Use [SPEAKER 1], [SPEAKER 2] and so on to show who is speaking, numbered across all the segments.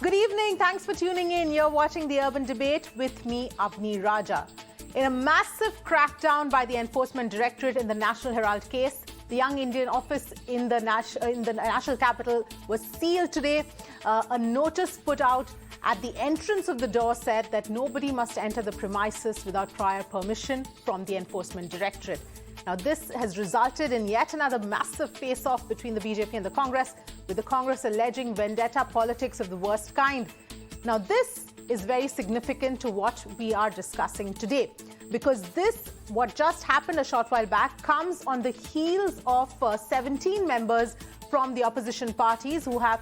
[SPEAKER 1] Good evening. Thanks for tuning in. You're watching The Urban Debate with me, Avni Raja. In a massive crackdown by the Enforcement Directorate in the National Herald case, the Young Indian office in the national capital was sealed today. A notice put out at the entrance of the door said that nobody must enter the premises without prior permission from the Enforcement Directorate. Now, this has resulted in yet another massive face-off between the BJP and the Congress, with the Congress alleging vendetta politics of the worst kind. Now, this is very significant to what we are discussing today, because what just happened a short while back, comes on the heels of 17 members from the opposition parties who have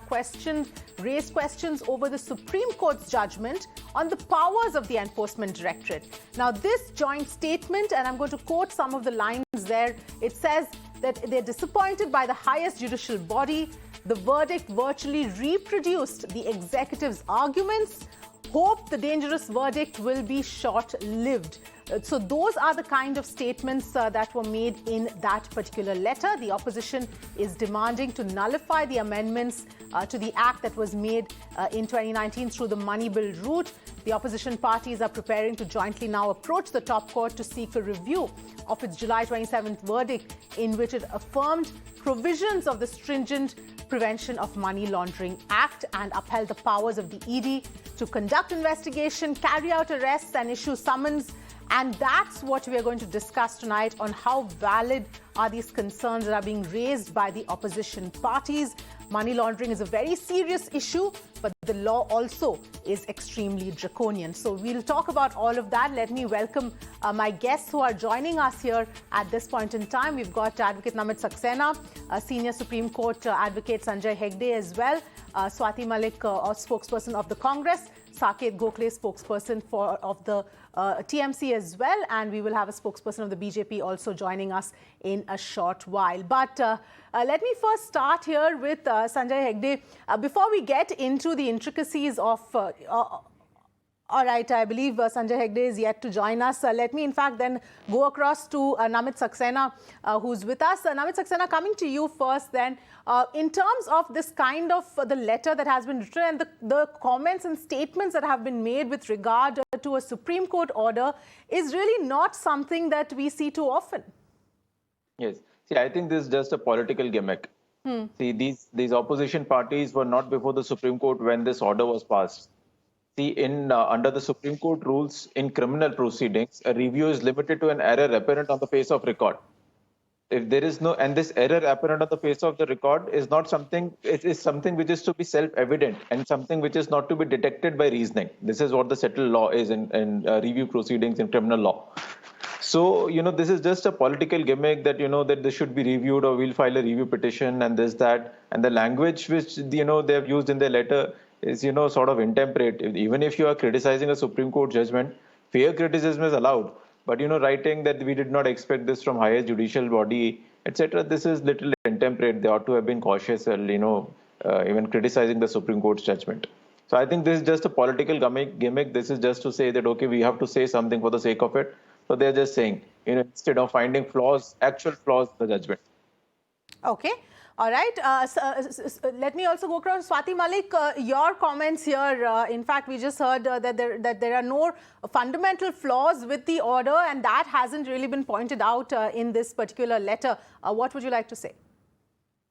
[SPEAKER 1] raised questions over the Supreme Court's judgment on the powers of the Enforcement Directorate. Now, this joint statement, and I'm going to quote some of the lines there, it says that they're disappointed by the highest judicial body. The verdict virtually reproduced the executive's arguments. Hope the dangerous verdict will be short-lived. So those are the kind of statements that were made in that particular letter. The opposition is demanding to nullify the amendments to the act that was made in 2019 through the money bill route. The opposition parties are preparing to jointly now approach the top court to seek a review of its July 27th verdict, in which it affirmed provisions of the stringent Prevention of Money Laundering Act and upheld the powers of the ED to conduct investigation, carry out arrests and issue summons. And that's what we are going to discuss tonight, on how valid are these concerns that are being raised by the opposition parties. Money laundering is a very serious issue, but the law also is extremely draconian. So we'll talk about all of that. Let me welcome my guests who are joining us here at this point in time. We've got Advocate Namit Saxena, Senior Supreme Court Advocate Sanjay Hegde as well, Swati Malik, spokesperson of the Congress, Saket Gokhale, spokesperson of the TMC as well, and we will have a spokesperson of the BJP also joining us in a short while. But let me first start here with Sanjay Hegde. Before we get into the intricacies of all right, I believe Sanjay Hegde is yet to join us. Let me, in fact, then go across to Namit Saxena, who's with us. Namit Saxena, coming to you first then. In terms of this kind of the letter that has been written and the comments and statements that have been made with regard to a Supreme Court order is really not something that we see too often.
[SPEAKER 2] Yes. See, I think this is just a political gimmick. See, these opposition parties were not before the Supreme Court when this order was passed. See, under the Supreme Court rules in criminal proceedings, a review is limited to an error apparent on the face of record. If there is no, and this error apparent on the face of the record is not something, it is something which is to be self-evident and something which is not to be detected by reasoning. This is what the settled law is in review proceedings in criminal law. So, this is just a political gimmick that, that this should be reviewed, or we'll file a review petition and this, that. And the language which, they have used in their letter is, sort of intemperate. Even if you are criticizing a Supreme Court judgment, fair criticism is allowed. But, writing that we did not expect this from highest judicial body, etc., this is little intemperate. They ought to have been cautious, even criticizing the Supreme Court's judgment. So I think this is just a political gimmick. This is just to say that, okay, we have to say something for the sake of it. So they're just saying, instead of finding actual flaws in the judgment.
[SPEAKER 1] Okay. All right. Let me also go across. Swati Malik, your comments here. In fact, we just heard that there are no fundamental flaws with the order, and that hasn't really been pointed out in this particular letter. What would you like to say?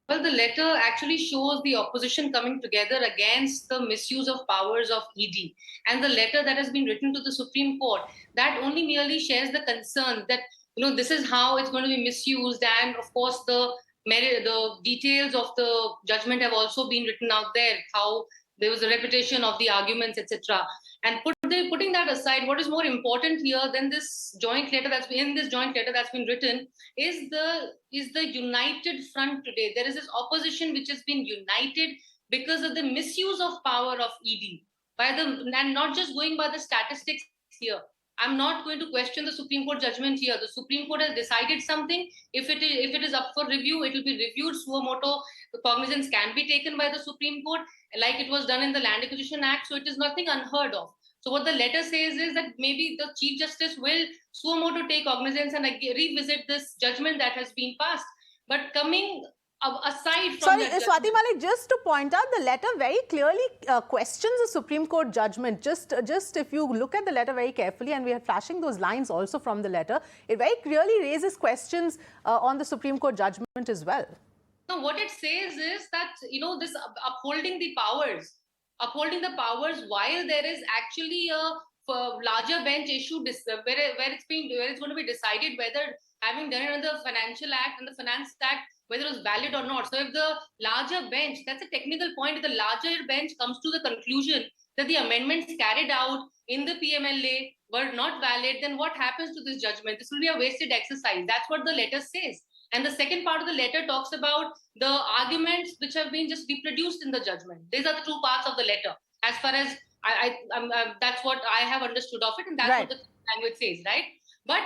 [SPEAKER 3] Well, the letter actually shows the opposition coming together against the misuse of powers of ED. And the letter that has been written to the Supreme Court, that only merely shares the concern that, this is how it's going to be misused. And of course, the details of the judgment have also been written out there, how there was a repetition of the arguments, etc. And putting that aside, what is more important here than this joint letter that's been written is the united front today. There is this opposition which has been united because of the misuse of power of ED and not just going by the statistics here. I'm not going to question the Supreme Court judgment here. The Supreme Court has decided something. If it is up for review, it will be reviewed. Suo moto cognizance can be taken by the Supreme Court, like it was done in the Land Acquisition Act. So it is nothing unheard of. So what the letter says is that maybe the Chief Justice will suo moto take cognizance and revisit this judgment that has been passed. But coming aside from
[SPEAKER 1] Sorry,
[SPEAKER 3] that
[SPEAKER 1] Swati
[SPEAKER 3] judgment.
[SPEAKER 1] Malik, just to point out, the letter very clearly questions the Supreme Court judgment. Just if you look at the letter very carefully, and we are flashing those lines also from the letter, it very clearly raises questions on the Supreme Court judgment as well.
[SPEAKER 3] No, what it says is that, this upholding the powers while there is actually a larger bench issue where it's going to be decided whether, having done it under the Financial Act and the Finance Act, whether it was valid or not. So if the larger bench, that's a technical point, if the larger bench comes to the conclusion that the amendments carried out in the PMLA were not valid, then what happens to this judgment? This will be a wasted exercise. That's what the letter says. And the second part of the letter talks about the arguments which have been just reproduced in the judgment. These are the two parts of the letter, as far as that's what I have understood of it, and that's
[SPEAKER 1] Right.
[SPEAKER 3] what the language says, right? But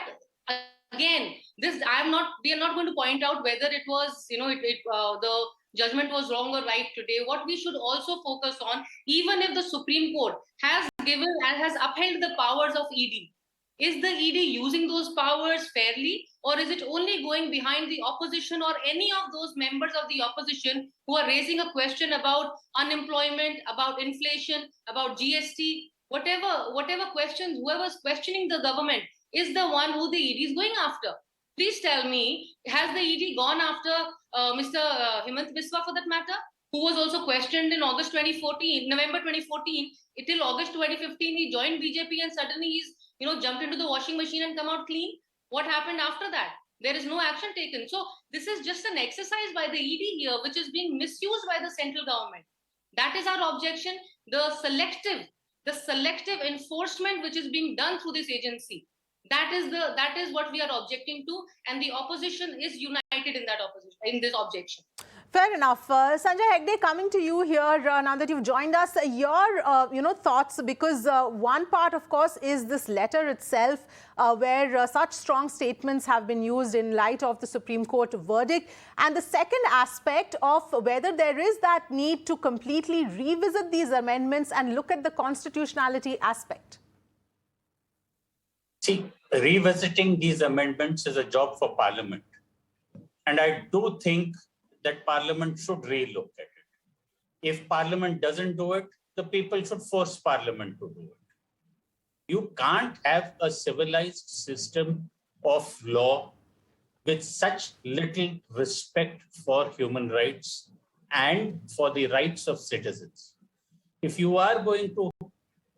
[SPEAKER 3] again, we are not going to point out whether it was, the judgment was wrong or right today. What we should also focus on, even if the Supreme Court has given and has upheld the powers of ED, is the ED using those powers fairly, or is it only going behind the opposition or any of those members of the opposition who are raising a question about unemployment, about inflation, about GST, whatever questions, whoever's questioning the government is the one who the ED is going after? Please tell me, has the ED gone after Mr. Himant Biswa, for that matter, who was also questioned in November 2014, till August 2015, he joined BJP and suddenly he's jumped into the washing machine and come out clean? What happened after that? There is no action taken. So this is just an exercise by the ED here, which is being misused by the central government. That is our objection. The selective enforcement which is being done through this agency, that is what we are objecting to, and the opposition is united in this objection.
[SPEAKER 1] Fair enough. Sanjay Hegde, coming to you here now that you've joined us, your thoughts, because one part, of course, is this letter itself, where such strong statements have been used in light of the Supreme Court verdict, and the second aspect of whether there is that need to completely revisit these amendments and look at the constitutionality aspect.
[SPEAKER 4] See, revisiting these amendments is a job for Parliament, and I do think that Parliament should relook at it. If Parliament doesn't do it, the people should force Parliament to do it. You can't have a civilized system of law with such little respect for human rights and for the rights of citizens. If you are going to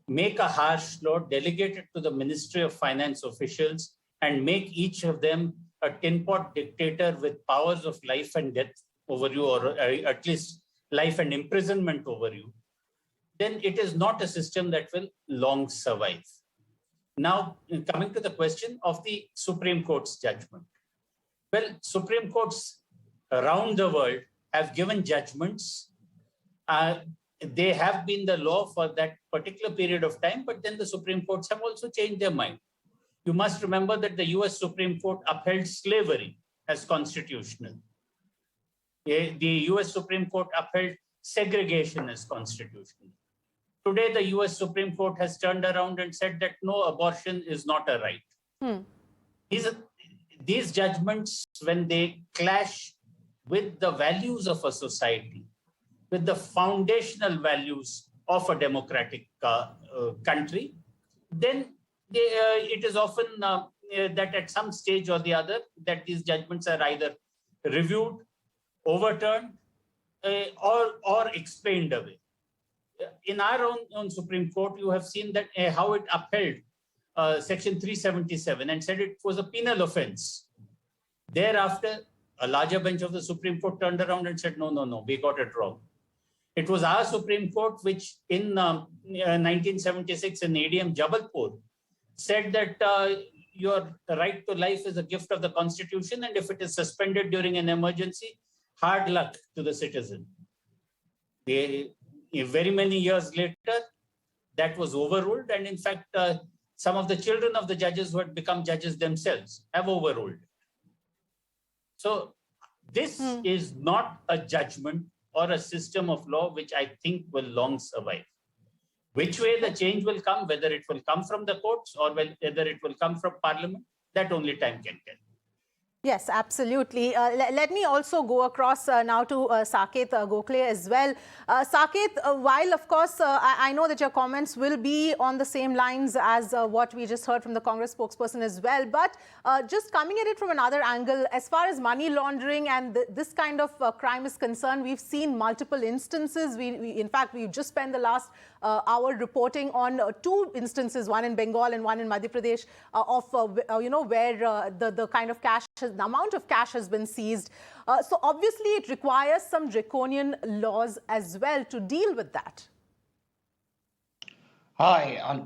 [SPEAKER 4] make a harsh law, delegate it to the Ministry of Finance officials and make each of them a tin pot dictator with powers of life and death over you, or at least life and imprisonment over you, then it is not a system that will long survive. Now, coming to the question of the Supreme Court's judgment. Well, Supreme Courts around the world have given judgments. They have been the law for that particular period of time, but then the Supreme Courts have also changed their mind. You must remember that the US Supreme Court upheld slavery as constitutional. The US Supreme Court upheld segregation as constitutional. Today, the US Supreme Court has turned around and said that no, abortion is not a right. These judgments, when they clash with the values of a society, with the foundational values of a democratic country, then it is often that at some stage or the other, that these judgments are either reviewed, overturned, or explained away. In our own Supreme Court, you have seen that how it upheld Section 377 and said it was a penal offense. Thereafter, a larger bench of the Supreme Court turned around and said, no, we got it wrong. It was our Supreme Court which in 1976 in ADM Jabalpur said that your right to life is a gift of the Constitution, and if it is suspended during an emergency, hard luck to the citizen. Very many years later, that was overruled, and in fact, some of the children of the judges who had become judges themselves have overruled it. So this is not a judgment or a system of law which I think will long survive. Which way the change will come, whether it will come from the courts or whether it will come from Parliament, that only time can tell.
[SPEAKER 1] Yes, absolutely. Let me also go across now to Saket Gokhale as well. Saket, while of course I know that your comments will be on the same lines as what we just heard from the Congress spokesperson as well, but just coming at it from another angle, as far as money laundering and this kind of crime is concerned, we've seen multiple instances. In fact, we've just spent the last hour reporting on two instances, one in Bengal and one in Madhya Pradesh, where the kind of cash, the amount of cash has been seized. So obviously it requires some draconian laws as well to deal with that.
[SPEAKER 5] Hi,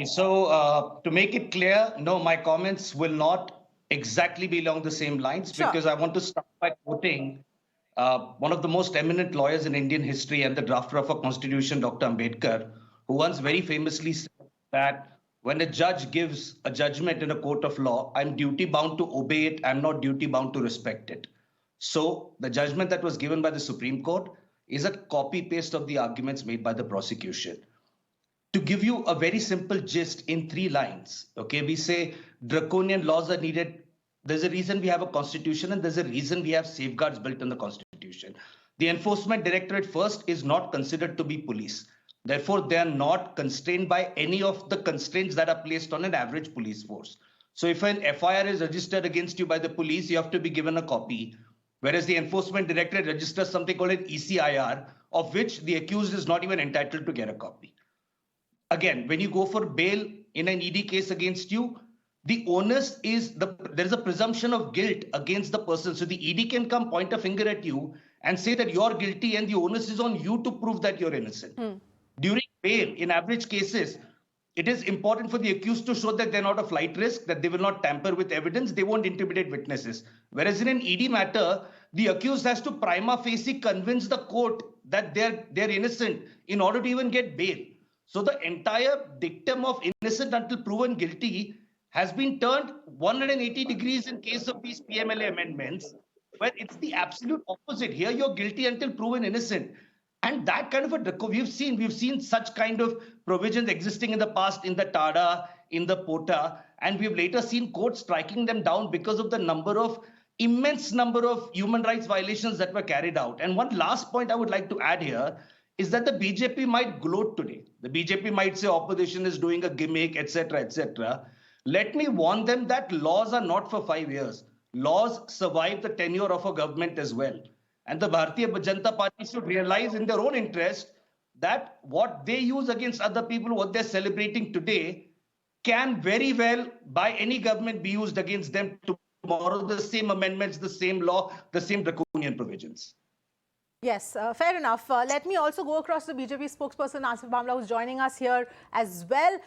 [SPEAKER 5] so to make it clear, no, my comments will not exactly be along the same lines,
[SPEAKER 1] Sure.
[SPEAKER 5] because I want to start by quoting one of the most eminent lawyers in Indian history and the drafter of our constitution, Dr. Ambedkar, who once very famously said that when a judge gives a judgment in a court of law, I'm duty bound to obey it. I'm not duty bound to respect it. So the judgment that was given by the Supreme Court is a copy paste of the arguments made by the prosecution. To give you a very simple gist in 3 lines, okay, we say draconian laws are needed. There's a reason we have a constitution, and there's a reason we have safeguards built in the constitution. The Enforcement Directorate first is not considered to be police. Therefore, they are not constrained by any of the constraints that are placed on an average police force. So if an FIR is registered against you by the police, you have to be given a copy. Whereas the Enforcement Directorate registers something called an ECIR, of which the accused is not even entitled to get a copy. Again, when you go for bail in an ED case against you, the onus is there is a presumption of guilt against the person. So the ED can come, point a finger at you and say that you're guilty, and the onus is on you to prove that you're innocent. During bail, in average cases, it is important for the accused to show that they're not a flight risk, that they will not tamper with evidence, they won't intimidate witnesses. Whereas in an ED matter, the accused has to prima facie convince the court that they're innocent in order to even get bail. So the entire dictum of innocent until proven guilty has been turned 180 degrees in case of these PMLA amendments, where it's the absolute opposite. Here you're guilty until proven innocent. And that kind of a we've seen such kind of provisions existing in the past in the TADA, in the POTA, and we've later seen courts striking them down because of the immense number of human rights violations that were carried out. And one last point I would like to add here is that the BJP might gloat today. The BJP might say opposition is doing a gimmick, etc., etc. Let me warn them that laws are not for 5 years. Laws survive the tenure of a government as well. And the Bharatiya Janata Party should realize in their own interest that what they use against other people, what they're celebrating today, can very well by any government be used against them tomorrow. The same amendments, the same law, the same draconian provisions.
[SPEAKER 1] Yes, fair enough. Let me also go across to BJP spokesperson Asif Bhamla, who's joining us here as well.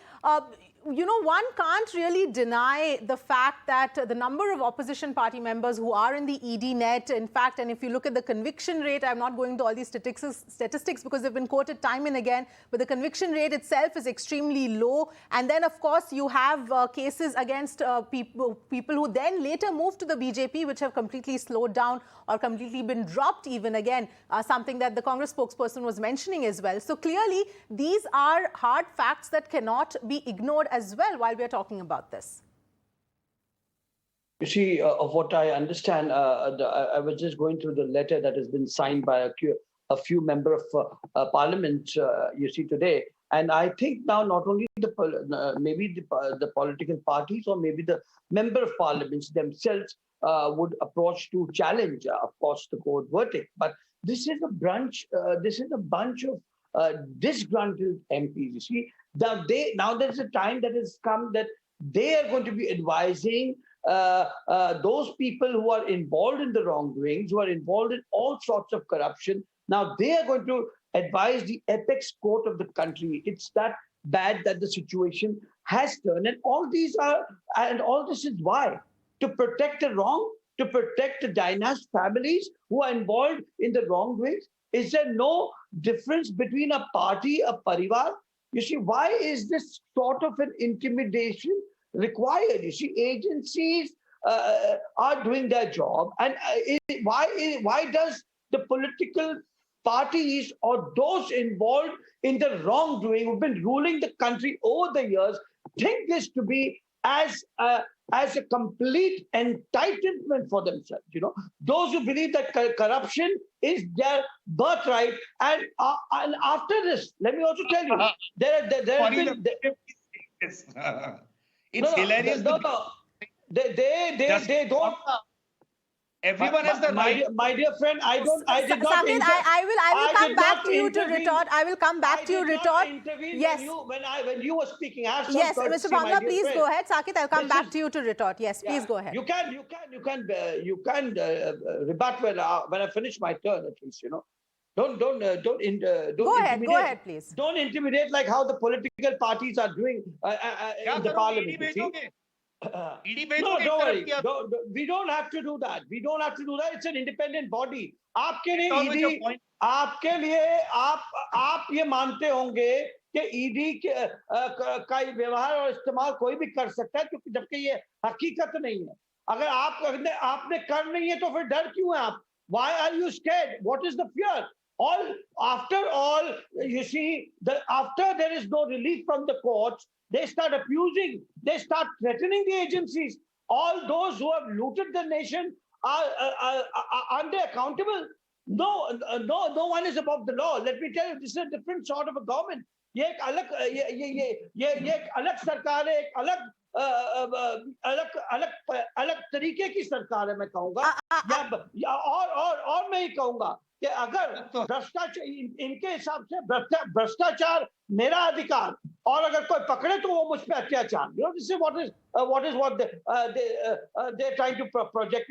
[SPEAKER 1] One can't really deny the fact that the number of opposition party members who are in the ED net, in fact, and if you look at the conviction rate, I'm not going to all these statistics because they've been quoted time and again, but the conviction rate itself is extremely low. And then, of course, you have cases against people who then later moved to the BJP, which have completely slowed down or completely been dropped even again, something that the Congress spokesperson was mentioning as well. So clearly, these are hard facts that cannot be ignored as well while we are talking about this.
[SPEAKER 6] You see, of what I understand, I was just going through the letter that has been signed by a few members of parliament, you see, today. And I think now not only maybe the political parties or maybe the member of parliaments themselves would approach to challenge, of course, the court verdict. But this is a bunch of disgruntled MPs. You see, now there's a time that has come that they are going to be advising those people who are involved in the wrongdoings, who are involved in all sorts of corruption. Now they are going to advise the apex court of the country. It's that bad that the situation has turned, and all this is why? To protect the wrong, to protect the dynasty families who are involved in the wrongdoings. Is there no difference between a party, a parivar? You see, why is this sort of an intimidation required? You see, agencies are doing their job, and why does the political parties or those involved in the wrongdoing who've been ruling the country over the years think this to be as a complete entitlement for themselves. Those who believe that corruption is their birthright, and after this, let me also tell you, there have been.
[SPEAKER 5] It's hilarious.
[SPEAKER 6] They don't.
[SPEAKER 5] Everyone has the right.
[SPEAKER 6] My dear friend, I did not.
[SPEAKER 1] Saket, I will come back to you to retort. I will come back to you retort. Yes.
[SPEAKER 6] When you were speaking,
[SPEAKER 1] yes, Mr. Bhamla, please go ahead. Saket, I'll come back to you to retort. Yes, please go ahead.
[SPEAKER 6] You can rebut when I finish my turn, at least. Don't
[SPEAKER 1] go ahead. Go ahead, please.
[SPEAKER 6] Don't intimidate like how the political parties are doing in the parliament. No, don't worry. We don't have to do that. It's an independent body. आपके लिए ED, आपके लिए आप ये मानते होंगे कि ED का व्यवहार और इस्तेमाल कोई भी कर सकता है, क्योंकि जबकि ये हकीकत नहीं है. अगर आपने कर नहीं है तो फिर डर क्यों है आप? Why are you scared? What is the fear? After all, you see, after there is no relief from the courts, they start abusing, they start threatening the agencies. All those who have looted the nation aren't they accountable? No one is above the law. Let me tell you, this is a different sort of a government. ये एक अलग सरकार है, एक अलग तरीके की सरकार है, मैं कहूँगा. और मैं ये कहूँगा कि अगर भ्रष्टाचार, इनके हिसाब से भ्रष्टाचार मेरा अधिकार, और अगर कोई पकड़े तो वो मुझ पे अत्याचार. This is what they're trying to project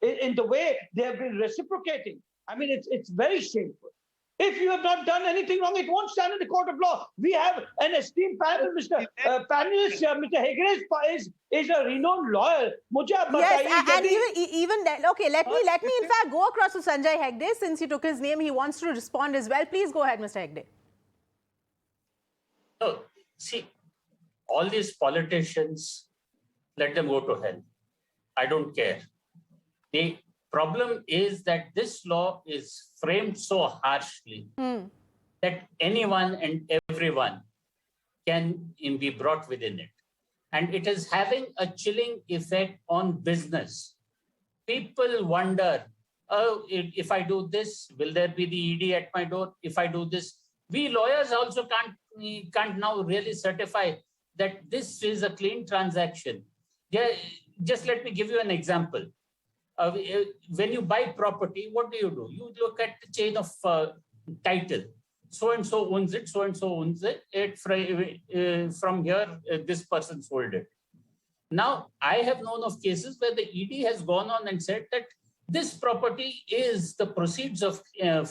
[SPEAKER 6] in the way they have been reciprocating. I mean, it's very shameful. If you have not done anything wrong, it won't stand in the court of law. We have an esteemed panel, Mr. Hegde is a renowned lawyer.
[SPEAKER 1] Yes, and even then, okay, let me in fact go across to Sanjay Hegde. Since he took his name, he wants to respond as well. Please go ahead, Mr. Hegde.
[SPEAKER 4] So, see, all these politicians, let them go to hell. I don't care. The problem is that this law is framed so harshly that anyone and everyone can be brought within it. And it is having a chilling effect on business. People wonder, oh, if I do this, will there be the ED at my door? If I do this, we lawyers also can't now really certify that this is a clean transaction. Yeah, just let me give you an example. When you buy property, what do? You look at the chain of title. So-and-so owns it, so-and-so owns it. From here, this person sold it. Now, I have known of cases where the ED has gone on and said that this property is the proceeds of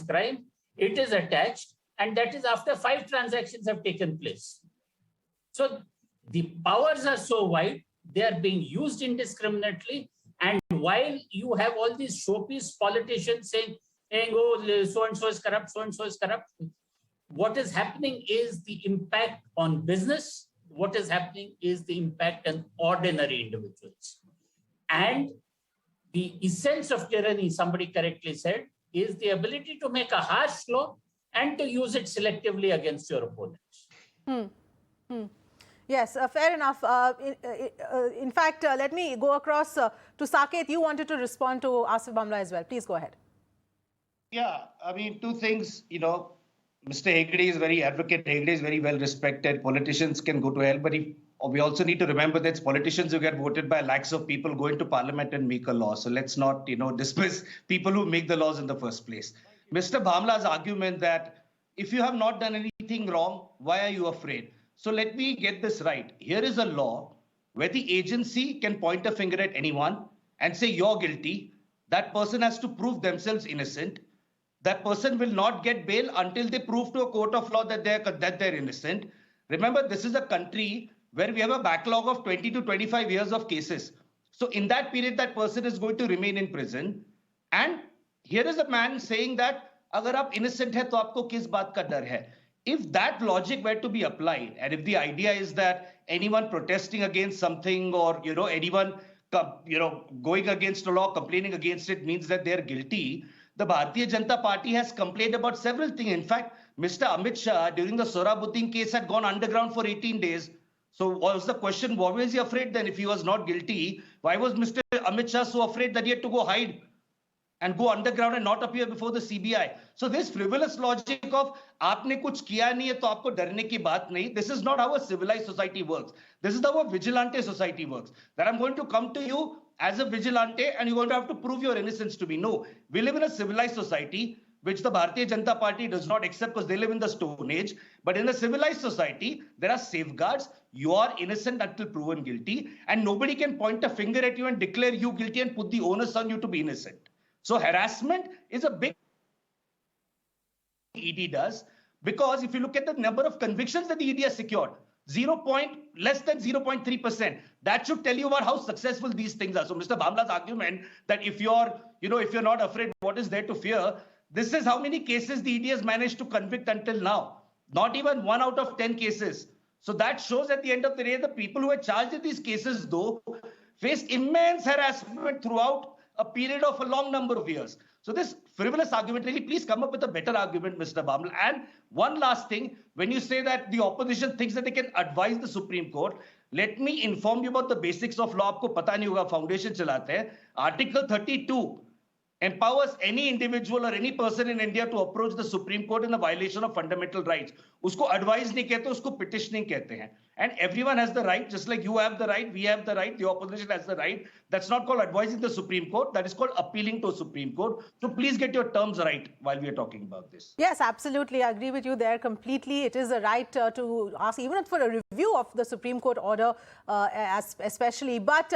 [SPEAKER 4] crime, it is attached, and that is after 5 transactions have taken place. So the powers are so wide, they are being used indiscriminately. And while you have all these showpiece politicians saying, oh, so-and-so is corrupt, so-and-so is corrupt, what is happening is the impact on business. What is happening is the impact on ordinary individuals. And the essence of tyranny, somebody correctly said, is the ability to make a harsh law and to use it selectively against your opponents.
[SPEAKER 1] Yes, fair enough. In fact, let me go across to Saket. You wanted to respond to Asif Bhamla as well. Please go ahead.
[SPEAKER 5] Yeah, I mean, 2 things, Mr. Hegde is very advocate. Hegde is very well respected. Politicians can go to hell, but we also need to remember that politicians who get voted by lakhs of people go into parliament and make a law. So let's not, dismiss people who make the laws in the first place. Mr. Bhamla's argument that if you have not done anything wrong, why are you afraid? So let me get this right. Here is a law where the agency can point a finger at anyone and say you're guilty. That person has to prove themselves innocent. That person will not get bail until they prove to a court of law that they're innocent. Remember, this is a country where we have a backlog of 20 to 25 years of cases. So in that period, that person is going to remain in prison. And here is a man saying that agar aap innocent hai, to aapko kis baat ka dar hai? If that logic were to be applied, and if the idea is that anyone protesting against something or, anyone, going against a law, complaining against it means that they're guilty, the Bharatiya Janata Party has complained about several things. In fact, Mr. Amit Shah, during the Sohrabuddin case, had gone underground for 18 days. So was the question, why was he afraid then? If he was not guilty, why was Mr. Amit Shah so afraid that he had to go hide and go underground and not appear before the CBI? So this frivolous logic of aapne kuch kiya nahi hai to aapko darne ki baat nahi, this is not how a civilized society works. This is how a vigilante society works. That I'm going to come to you as a vigilante and you're going to have to prove your innocence to me. No, we live in a civilized society, which the Bharatiya Janata Party does not accept because they live in the Stone Age. But in a civilized society, there are safeguards. You are innocent until proven guilty, and nobody can point a finger at you and declare you guilty and put the onus on you to be innocent. So harassment is a big ED does, because if you look at the number of convictions that the ED has secured, less than 0.3%. That should tell you about how successful these things are. So Mr. Bhamla's argument that if you're not afraid, what is there to fear? This is how many cases the ED has managed to convict until now. Not even 1 out of 10 cases. So that shows at the end of the day, the people who were charged in these cases, though, faced immense harassment throughout a period of a long number of years. So this frivolous argument, really, please come up with a better argument, Mr. Bhamla. And one last thing, when you say that the opposition thinks that they can advise the Supreme Court, let me inform you about the basics of law. Aapko pata nahi hoga, foundation chalate hain. Article 32 empowers any individual or any person in India to approach the Supreme Court in a violation of fundamental rights. Usko advise nahi kehte, usko petitioning kehte hain. And everyone has the right, just like you have the right, we have the right, the opposition has the right. That's not called advising the Supreme Court. That is called appealing to a Supreme Court. So please get your terms right while we are talking about this.
[SPEAKER 1] Yes, absolutely. I agree with you there completely. It is a right to ask even for a review of the Supreme Court order, especially. But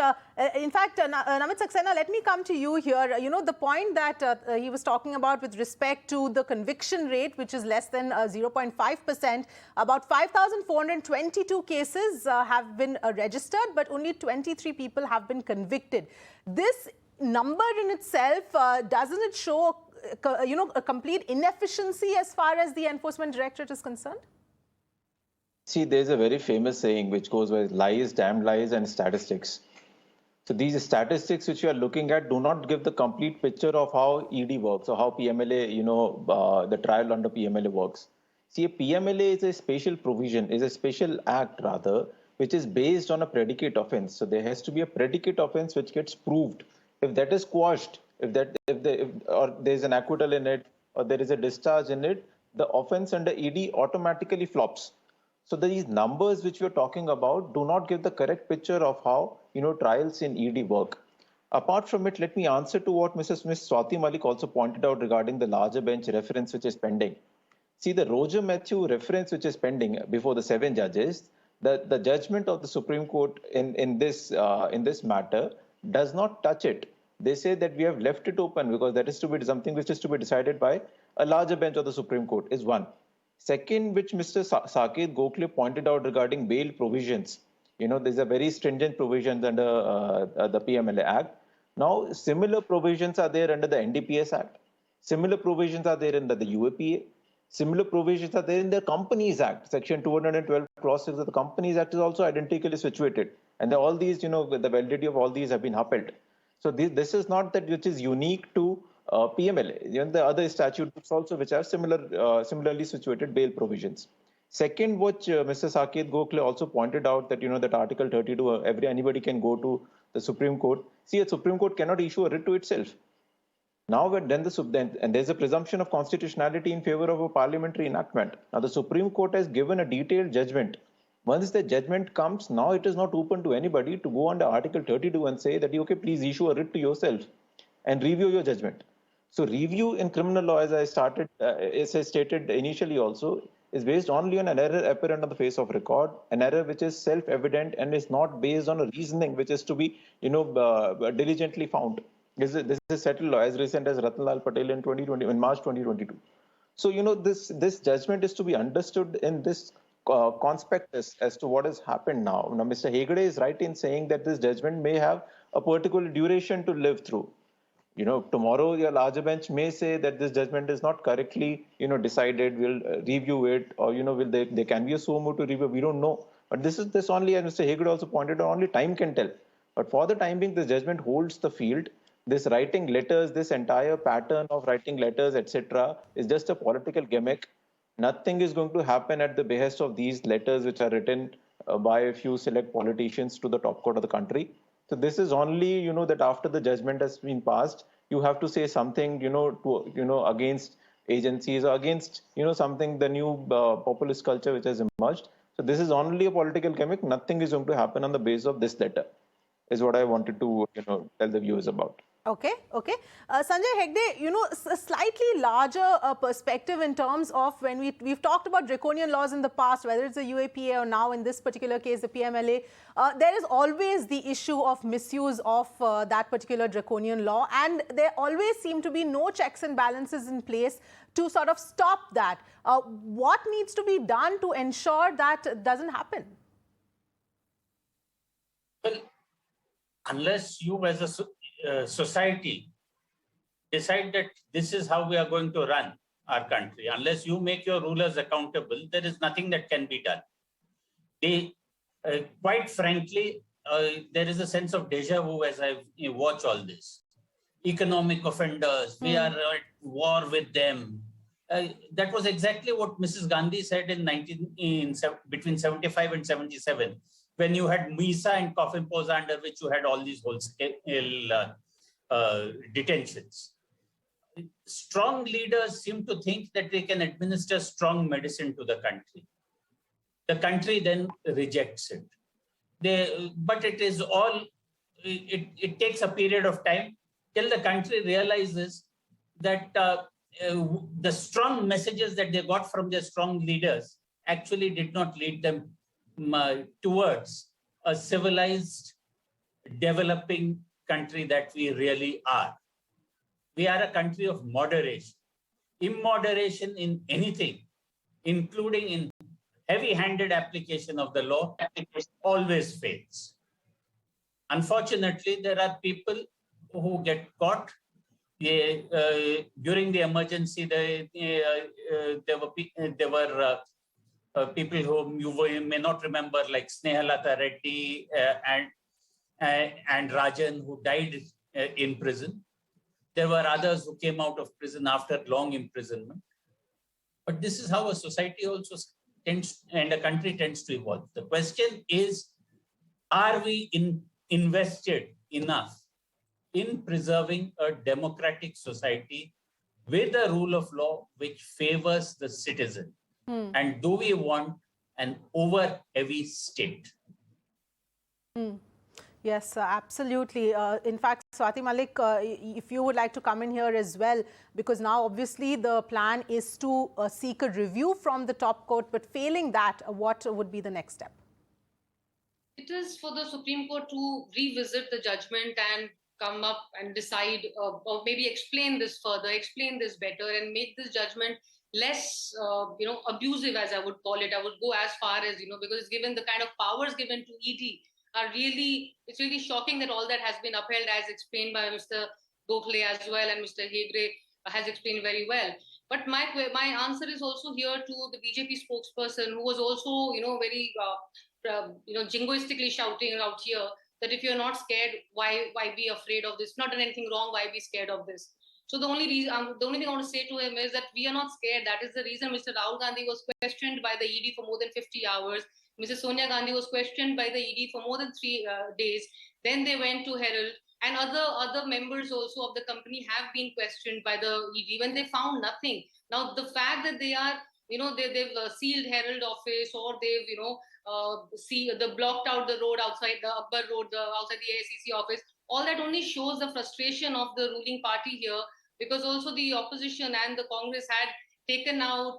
[SPEAKER 1] in fact, Namit Saxena, let me come to you here. You know, the point that he was talking about with respect to the conviction rate, which is less than 0.5%, about 5,422 cases have been registered, but only 23 people have been convicted. This number in itself, doesn't it show, a complete inefficiency as far as the Enforcement Directorate is concerned?
[SPEAKER 2] See, there's a very famous saying which goes with lies, damn lies, and statistics. So these statistics which you are looking at do not give the complete picture of how ED works or how PMLA, the trial under PMLA works. See, a PMLA is a special provision, is a special act rather, which is based on a predicate offense. So there has to be a predicate offense which gets proved. If that is quashed, or there's an acquittal in it, or there is a discharge in it, the offense under ED automatically flops. So these numbers which we're talking about do not give the correct picture of how trials in ED work. Apart from it, let me answer to what Mrs. Swati Malik also pointed out regarding the larger bench reference which is pending. See, the Roger Matthew reference which is pending before the 7 judges, the judgment of the Supreme Court in this matter does not touch it. They say that we have left it open because that is to be something which is to be decided by a larger bench of the Supreme Court is one. Second, which Mr. Saket Gokhale pointed out regarding bail provisions. There's a very stringent provisions under the PMLA Act. Now, similar provisions are there under the NDPS Act. Similar provisions are there under the UAPA. Similar provisions are there in the Companies Act. Section 212 clause 6 of the Companies Act is also identically situated. And all these, the validity of all these have been upheld. So this is not that which is unique to PMLA. The other statutes also which are similarly situated bail provisions. Second, which Mr. Saket Gokhale also pointed out that that Article 32, anybody can go to the Supreme Court. See, a Supreme Court cannot issue a writ to itself. Now, and there's a presumption of constitutionality in favor of a parliamentary enactment. Now, the Supreme Court has given a detailed judgment. Once the judgment comes, now it is not open to anybody to go under Article 32 and say that, okay, please issue a writ to yourself and review your judgment. So review in criminal law, as I stated initially also, is based only on an error apparent on the face of record, an error which is self-evident and is not based on a reasoning which is to be, diligently found. This is settled law as recent as Ratanlal Patel in March 2022. So, this judgment is to be understood in this conspectus as to what has happened now. Now, Mr. Hegde is right in saying that this judgment may have a particular duration to live through. Tomorrow your larger bench may say that this judgment is not correctly, decided. We'll review it, or there can be a suo motu review. We don't know. But this only, as Mr. Hegde also pointed out, only time can tell. But for the time being, this judgment holds the field. This writing letters, this entire pattern of writing letters, etc., is just a political gimmick. Nothing is going to happen at the behest of these letters which are written by a few select politicians to the top court of the country. So this is only, that after the judgment has been passed, you have to say something, against agencies or against, something, the new populist culture which has emerged. So this is only a political gimmick. Nothing is going to happen on the basis of this letter, is what I wanted to, tell the viewers about.
[SPEAKER 1] Okay. Sanjay Hegde, a slightly larger perspective in terms of when we've talked about draconian laws in the past, whether it's the UAPA or now in this particular case, the PMLA, there is always the issue of misuse of that particular draconian law. And there always seem to be no checks and balances in place to sort of stop that. What needs to be done to ensure that doesn't happen?
[SPEAKER 4] Well, unless you as a society decide that this is how we are going to run our country, unless you make your rulers accountable, there is nothing that can be done. Quite frankly, there is a sense of deja vu as I watch all this. Economic offenders, we are at war with them. That was exactly what Mrs. Gandhi said between 75 and 77. When you had Misa and coffin pose under which you had all these whole-scale detentions. Strong leaders seem to think that they can administer strong medicine to the country. The country then rejects it. But it is all, it takes a period of time till the country realizes that the strong messages that they got from their strong leaders actually did not lead them towards a civilized, developing country that we really are. We are a country of moderation. Immoderation in anything, including in heavy-handed application of the law, always fails. Unfortunately, there are people who get caught. During the emergency, there were people whom you may not remember, like Snehalata Reddy and Rajan, who died in prison. There were others who came out of prison after long imprisonment. But this is how a society also tends, and a country tends to evolve. The question is, are we invested enough in preserving a democratic society with a rule of law which favors the citizen? And do we want an over-heavy state?
[SPEAKER 1] Yes, absolutely. In fact, Swati Malik, if you would like to come in here as well, because now obviously the plan is to seek a review from the top court, but failing that, what would be the next step?
[SPEAKER 3] It is for the Supreme Court to revisit the judgment and come up and decide, or maybe explain this further, explain this better, and make this judgment less, abusive, as I would call it. I would go as far as, because it's given the kind of powers given to ED are really, it's really shocking that all that has been upheld, as explained by Mr. Gokhale as well, and Mr. Hegde has explained very well. But my answer is also here to the BJP spokesperson, who was also, very, jingoistically shouting out here that if you're not scared, why be afraid of this? Not done anything wrong, why be scared of this? So the only thing I want to say to him is that we are not scared. That is the reason Mr. Rahul Gandhi was questioned by the ED for more than 50 hours. Mrs. Sonia Gandhi was questioned by the ED for more than 3 days. Then they went to Herald, and other members also of the company have been questioned by the ED when they found nothing. Now the fact that they are, they've sealed Herald office, or they've, they blocked out the road outside the Akbar Road, outside the AICC office. All that only shows the frustration of the ruling party here, because also the opposition and the Congress had taken out,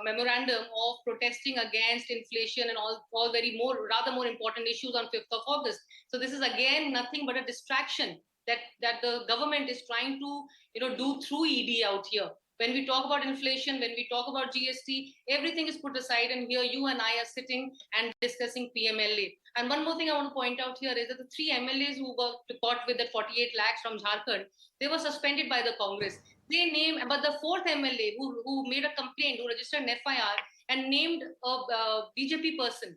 [SPEAKER 3] memorandum of protesting against inflation and all rather more important issues on 5th of August. So this is again nothing but a distraction that the government is trying to, do through ED out here. When we talk about inflation, when we talk about GST, everything is put aside, and here you and I are sitting and discussing PMLA. And one more thing I want to point out here is that the 3 MLAs who were caught with that 48 lakhs from Jharkhand, they were suspended by the Congress. But the 4th MLA who made a complaint, who registered an FIR and named a BJP person,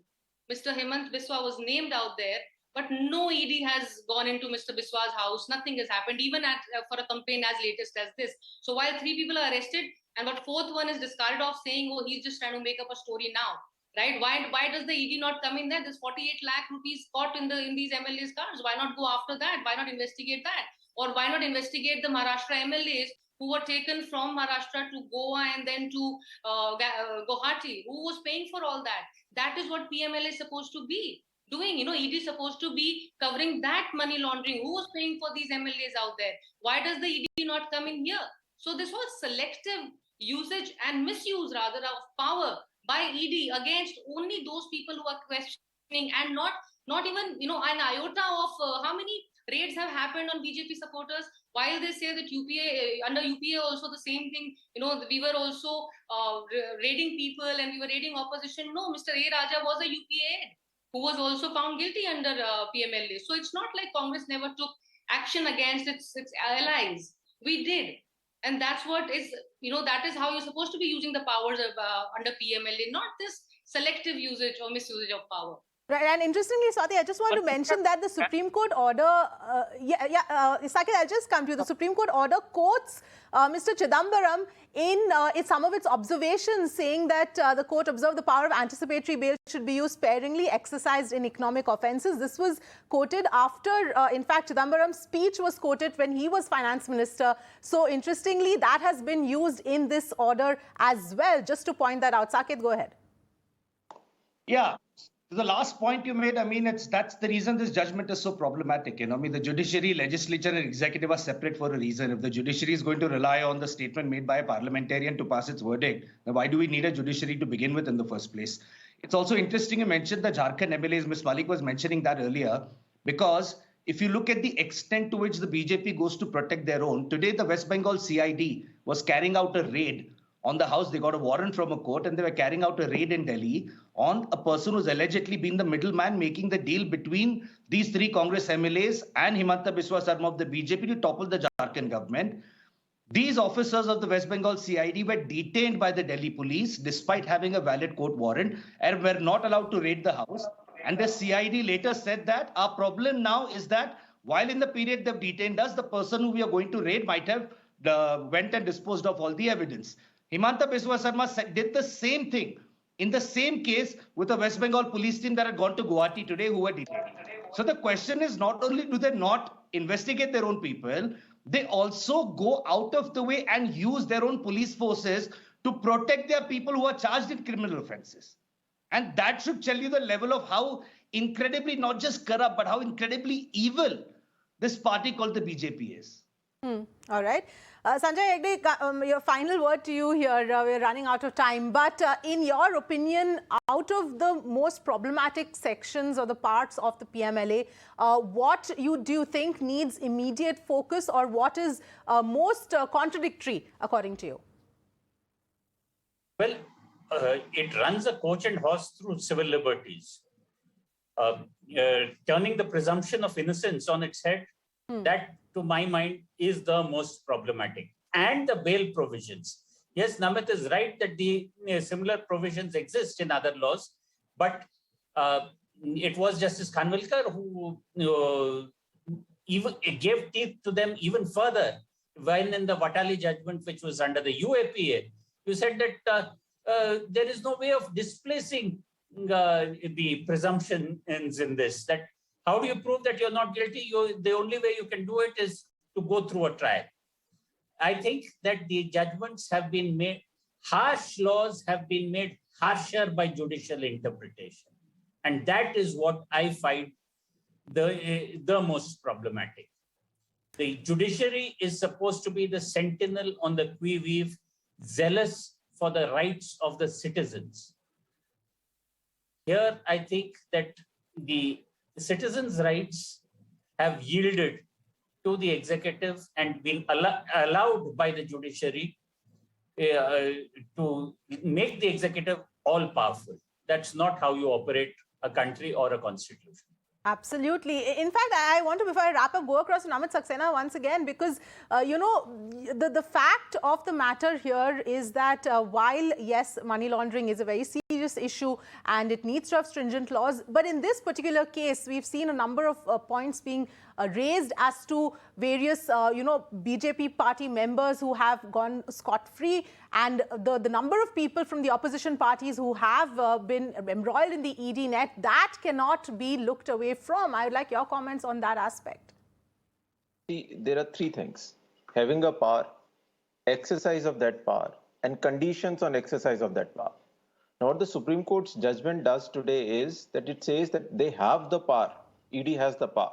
[SPEAKER 3] Mr. Hemant Biswa was named out there, but no ED has gone into Mr. Biswa's house. Nothing has happened, even for a campaign as latest as this. So while 3 people are arrested, and but 4th one is discarded off, saying, oh, he's just trying to make up a story now. right? Why does the ED not come in there? There's 48 lakh rupees caught in these MLAs' cars. Why not go after that? Why not investigate that? Or why not investigate the Maharashtra MLAs who were taken from Maharashtra to Goa and then to Guwahati? Who was paying for all that? That is what PMLA is supposed to be doing. ED is supposed to be covering that money laundering. Who was paying for these MLAs out there? Why does the ED not come in here? So this was selective usage and misuse rather of power by ED against only those people who are questioning, and not even an iota of how many raids have happened on BJP supporters. While they say that UPA under UPA also the same thing, we were also raiding people and we were raiding opposition. No, Mr. A. Raja was a UPA aide who was also found guilty under PMLA. So it's not like Congress never took action against its allies. We did. And that's what is, that is how you're supposed to be using the powers of, under PMLA, not this selective usage or misuse of power.
[SPEAKER 1] Right, and interestingly, Swati, I just want to mention that the Supreme Court order, Saket, I'll just come to you. The Supreme Court order quotes Mr. Chidambaram in some of its observations, saying that the court observed the power of anticipatory bail should be used sparingly, exercised in economic offences. This was quoted after, in fact, Chidambaram's speech was quoted when he was finance minister. So interestingly, that has been used in this order as well. Just to point that out. Saket, go ahead.
[SPEAKER 5] Yeah. The last point you made, that's the reason this judgment is so problematic. The judiciary, legislature and executive are separate for a reason. If the judiciary is going to rely on the statement made by a parliamentarian to pass its verdict, then why do we need a judiciary to begin with in the first place? It's also interesting you mentioned the Jharkhand MLAs. Ms. Malik was mentioning that earlier, because if you look at the extent to which the BJP goes to protect their own, today the West Bengal CID was carrying out a raid on the house. They got a warrant from a court and they were carrying out a raid in Delhi on a person who's allegedly been the middleman making the deal between these three Congress MLAs and Himanta Biswa Sarma of the BJP to topple the Jharkhand government. These officers of the West Bengal CID were detained by the Delhi police despite having a valid court warrant and were not allowed to raid the house. And the CID later said that our problem now is that while in the period they've detained us, the person who we are going to raid might have went and disposed of all the evidence. Himanta Biswa Sarma did the same thing in the same case with the West Bengal police team that had gone to Guwahati today who were detained. So the question is, not only do they not investigate their own people, they also go out of the way and use their own police forces to protect their people who are charged in criminal offences. And that should tell you the level of how incredibly, not just corrupt, but how incredibly evil this party called the BJP is.
[SPEAKER 1] All right. Sanjay Hegde, your final word to you here. We're running out of time. But in your opinion, out of the most problematic sections or the parts of the PMLA, what do you think needs immediate focus, or what is most contradictory, according to you?
[SPEAKER 4] Well, it runs a coach and horse through civil liberties, turning the presumption of innocence on its head. That, to my mind, is the most problematic. And the bail provisions. Yes, Namit is right that the similar provisions exist in other laws, but it was Justice Khanwilkar who even gave teeth to them even further when in the Vatali judgment, which was under the UAPA, you said that there is no way of displacing the presumptions in this, that how do you prove that you're not guilty? The only way you can do it is to go through a trial. I think that the judgments have been made, harsh laws have been made harsher by judicial interpretation. And that is what I find the most problematic. The judiciary is supposed to be the sentinel on the qui-vive, zealous for the rights of the citizens. Here, I think that the citizens' rights have yielded to the executive and been allowed by the judiciary to make the executive all-powerful. That's not how you operate a country or a constitution.
[SPEAKER 1] Absolutely. In fact, I want to, before I wrap up, go across to Namit Saxena once again, because, the fact of the matter here is that while, yes, money laundering is a very serious issue and it needs to have stringent laws, but in this particular case, we've seen a number of points being raised as to various, BJP party members who have gone scot-free. And the number of people from the opposition parties who have been embroiled in the ED net, that cannot be looked away from. I would like your comments on that aspect.
[SPEAKER 2] See, there are three things: having a power, exercise of that power, and conditions on exercise of that power. Now, what the Supreme Court's judgment does today is that it says that they have the power, ED has the power.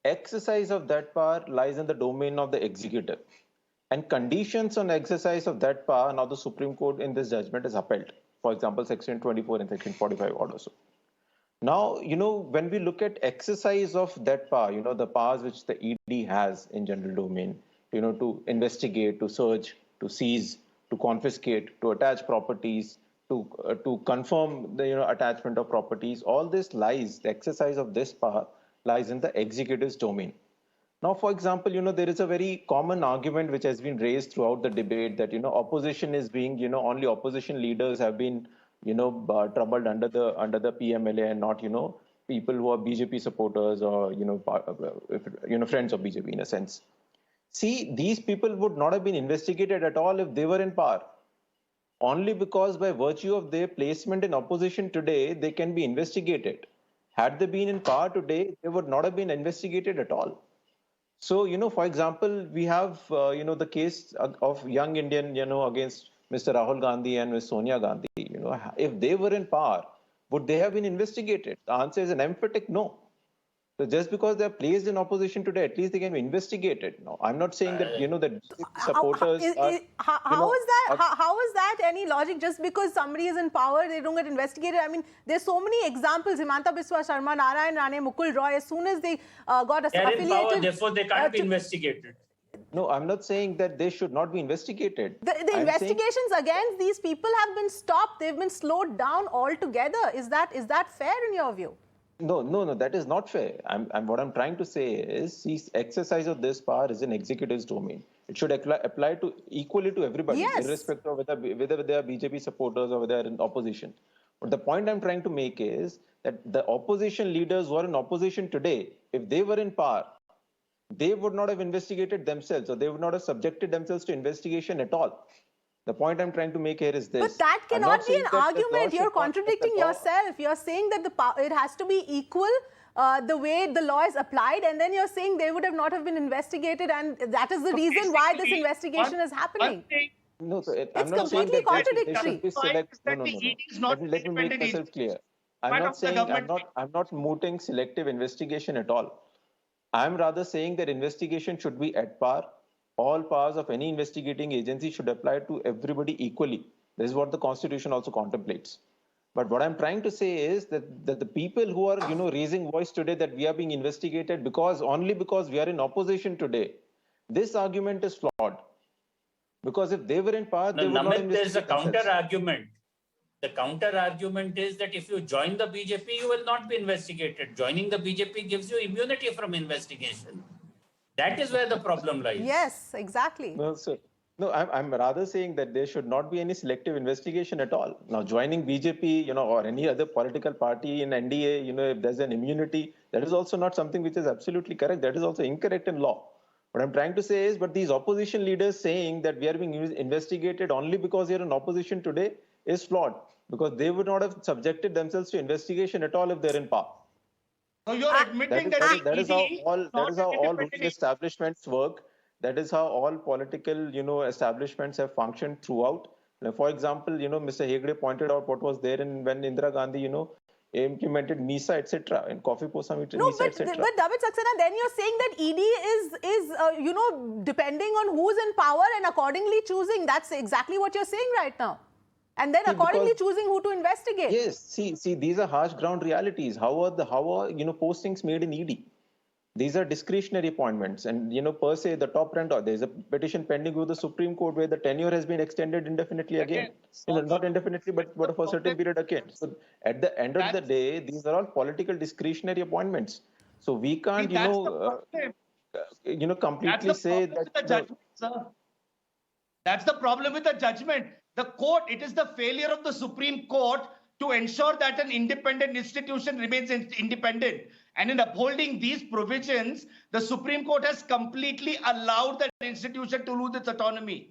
[SPEAKER 2] Exercise of that power lies in the domain of the executive. And conditions on exercise of that power, now the Supreme Court in this judgment is upheld. For example, Section 24 and Section 45 order. So. Now, when we look at exercise of that power, the powers which the ED has in general domain, to investigate, to search, to seize, to confiscate, to attach properties, to confirm the attachment of properties, all this lies, the exercise of this power lies in the executive's domain. Now, for example, there is a very common argument which has been raised throughout the debate that, opposition is being, only opposition leaders have been, troubled under the PMLA and not, people who are BJP supporters or, friends of BJP in a sense. See, these people would not have been investigated at all if they were in power. Only because by virtue of their placement in opposition today, they can be investigated. Had they been in power today, they would not have been investigated at all. So, for example, we have, the case of young Indian, against Mr. Rahul Gandhi and Ms. Sonia Gandhi. If they were in power, would they have been investigated? The answer is an emphatic no. So just because they're placed in opposition today, at least they can be investigated. No, I'm not saying that, that supporters
[SPEAKER 1] How is that any logic? Just because somebody is in power, they don't get investigated? I mean, there's so many examples. Himanta Biswa Sharma, Narayan Rane, Mukul Roy, as soon as they got affiliated...
[SPEAKER 4] in power, therefore they can't be investigated.
[SPEAKER 2] No, I'm not saying that they should not be investigated.
[SPEAKER 1] The investigations against these people have been stopped. They've been slowed down altogether. Is that fair in your view?
[SPEAKER 2] No, that is not fair. What I'm trying to say is the exercise of this power is in executive's domain. It should apply equally to everybody,
[SPEAKER 1] yes,
[SPEAKER 2] irrespective of whether they are BJP supporters or whether they are in opposition. But the point I'm trying to make is that the opposition leaders who are in opposition today, if they were in power, they would not have investigated themselves, or they would not have subjected themselves to investigation at all. The point I'm trying to make here is this.
[SPEAKER 1] But that cannot be an argument. You're contradicting yourself. You're saying that it has to be equal the way the law is applied, and then you're saying they would have not have been investigated, and that is the reason why this investigation is happening.
[SPEAKER 2] No, so
[SPEAKER 1] I'm not saying that contradictory.
[SPEAKER 2] Let me make myself clear. I'm not mooting selective investigation at all. I'm rather saying that investigation should be at par. All powers of any investigating agency should apply to everybody equally. This is what the Constitution also contemplates. But what I'm trying to say is that the people who are, raising voice today that we are being investigated only because we are in opposition today, this argument is flawed. Because if they were in power, they would not investigate
[SPEAKER 4] there's a
[SPEAKER 2] themselves.
[SPEAKER 4] counter-argument. The counter-argument is that if you join the BJP, you will not be investigated. Joining the BJP gives you immunity from investigation. That is where the problem lies.
[SPEAKER 1] Yes, exactly.
[SPEAKER 2] No, sir. No, I'm rather saying that there should not be any selective investigation at all. Now, joining BJP, or any other political party in NDA, if there's an immunity, that is also not something which is absolutely correct. That is also incorrect in law. What I'm trying to say is, but these opposition leaders saying that we are being investigated only because you're in opposition today is flawed, because they would not have subjected themselves to investigation at all if they're in power.
[SPEAKER 7] So you're admitting
[SPEAKER 2] that is how all ruling establishments work. That is how all political, establishments have functioned throughout. For example, Mr. Hegde pointed out what was there when Indira Gandhi, implemented MISA, etc. in coffee posa meter,
[SPEAKER 1] no,
[SPEAKER 2] MISA,
[SPEAKER 1] but
[SPEAKER 2] etc.
[SPEAKER 1] David Saxena, then you're saying that ED is depending on who's in power and accordingly choosing. That's exactly what you're saying right now. And then accordingly choosing who to investigate.
[SPEAKER 2] Yes, see, these are harsh ground realities. How are postings made in ED? These are discretionary appointments, and per se the top rank. There is a petition pending with the Supreme Court where the tenure has been extended indefinitely again. Not indefinitely, but for a certain period again. So at the end of the day, these are all political discretionary appointments. So we can't, completely say that.
[SPEAKER 7] That's the problem with the judgment. The court, it is the failure of the Supreme Court to ensure that an independent institution remains independent. And in upholding these provisions, the Supreme Court has completely allowed that institution to lose its autonomy.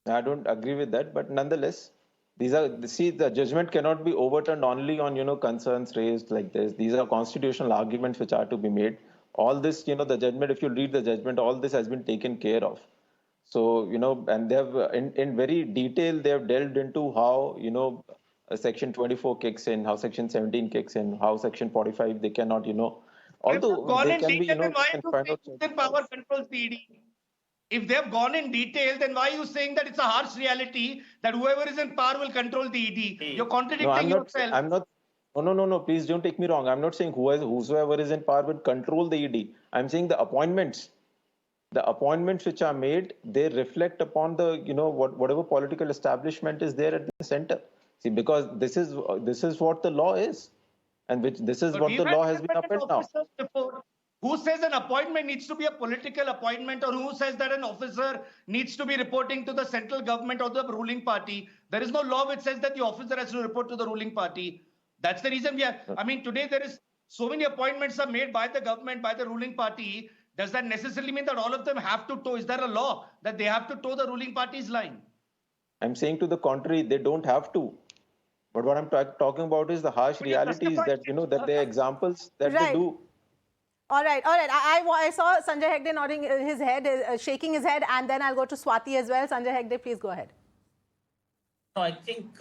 [SPEAKER 2] I don't agree with that, but nonetheless, the judgment cannot be overturned only on concerns raised like this. These are constitutional arguments which are to be made. All this, the judgment, if you read the judgment, all this has been taken care of. So, and they have, in very detail, they have delved into how, Section 24 kicks in, how Section 17 kicks in, how Section 45, they cannot, although they can be,
[SPEAKER 7] then why
[SPEAKER 2] can
[SPEAKER 7] do
[SPEAKER 2] find
[SPEAKER 7] you
[SPEAKER 2] out.
[SPEAKER 7] think that power controls the ED? If they've gone in detail, then why are you saying that it's a harsh reality that whoever is in power will control the ED? You're contradicting yourself.
[SPEAKER 2] I'm not. No. Please don't take me wrong. I'm not saying whosoever is in power will control the ED. I'm saying the appointments which are made, they reflect upon the whatever political establishment is there at the center. See, because this is what the law is, and this is what the law has been upheld now.
[SPEAKER 7] Before. Who says an appointment needs to be a political appointment, or who says that an officer needs to be reporting to the central government or the ruling party? There is no law which says that the officer has to report to the ruling party. That's the reason today there is so many appointments are made by the government, by the ruling party. Does that necessarily mean that all of them have to toe? Is there a law that they have to toe the ruling party's line?
[SPEAKER 2] I'm saying to the contrary, they don't have to. But what I'm talking about is the harsh realities that, that there are examples that they do.
[SPEAKER 1] All right. I saw Sanjay Hegde nodding his head, shaking his head, and then I'll go to Swati as well. Sanjay Hegde, please go ahead.
[SPEAKER 4] No, I think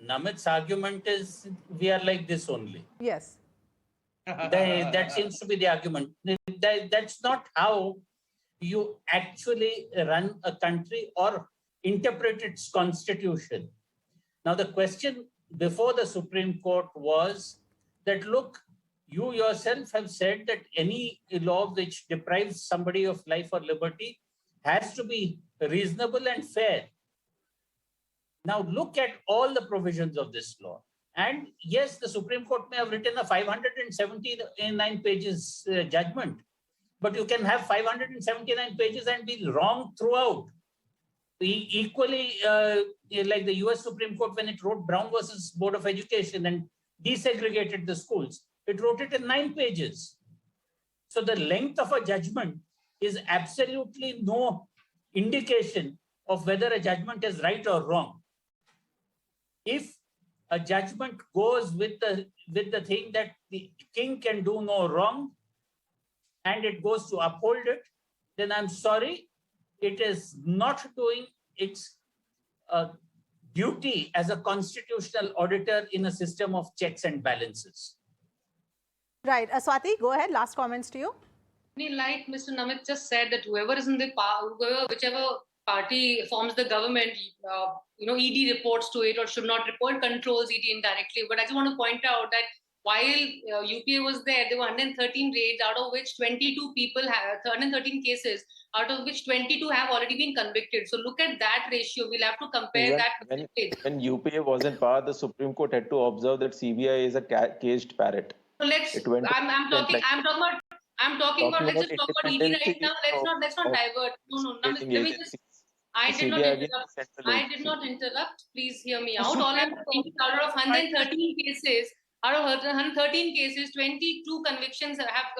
[SPEAKER 4] Namit's argument is we are like this only.
[SPEAKER 1] Yes.
[SPEAKER 4] That seems to be the argument. That's not how you actually run a country or interpret its constitution. Now, the question before the Supreme Court was that, look, you yourself have said that any law which deprives somebody of life or liberty has to be reasonable and fair. Now, look at all the provisions of this law. And yes, the Supreme Court may have written a 579 pages judgment, but you can have 579 pages and be wrong throughout. Equally, like the US Supreme Court, when it wrote Brown versus Board of Education and desegregated the schools, it wrote it in 9 pages. So the length of a judgment is absolutely no indication of whether a judgment is right or wrong. If a judgment goes with the thing that the king can do no wrong and it goes to uphold it, then I'm sorry, it is not doing its duty as a constitutional auditor in a system of checks and balances.
[SPEAKER 1] Right. Swati, go ahead. Last comments to you.
[SPEAKER 3] Like Mr. Namit just said, that whoever is in the power, whichever party forms the government, ED reports to it or should not report, controls ED indirectly. But I just want to point out that while UPA was there were 113 raids, out of which 22 people have 113 cases, out of which 22 have already been convicted. So look at that ratio. We'll have to compare that.
[SPEAKER 2] When UPA was in power, the Supreme Court had to observe that CBI is a caged parrot.
[SPEAKER 3] So let's. I'm talking about. Let's just talk about ED right now. Let's not divert. No. Let me just. I did not interrupt. Please hear me out. All I'm saying, out of 113 cases, 22 convictions have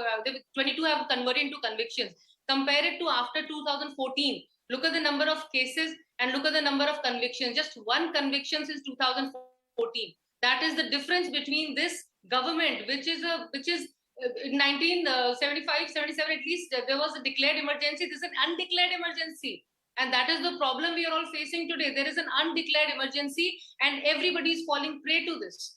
[SPEAKER 3] 22 have converted into convictions. Compare it to after 2014. Look at the number of cases and look at the number of convictions. Just one conviction since 2014. That is the difference between this government, which is in 1975, 77 at least there was a declared emergency. This is an undeclared emergency. And that is the problem we are all facing today. There is an undeclared emergency and everybody is falling prey to this.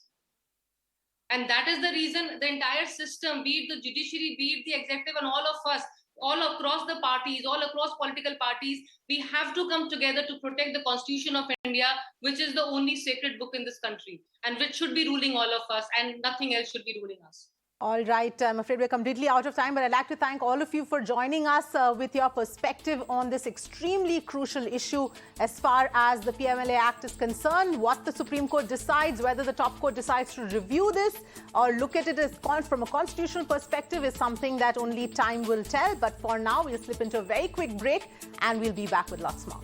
[SPEAKER 3] And that is the reason the entire system, be it the judiciary, be it the executive, and all of us, all across the parties, all across political parties, we have to come together to protect the Constitution of India, which is the only sacred book in this country and which should be ruling all of us, and nothing else should be ruling us.
[SPEAKER 1] All right. I'm afraid we're completely out of time, but I'd like to thank all of you for joining us with your perspective on this extremely crucial issue as far as the PMLA Act is concerned. What the Supreme Court decides, whether the top court decides to review this or look at it as from a constitutional perspective, is something that only time will tell. But for now, we'll slip into a very quick break and we'll be back with lots more.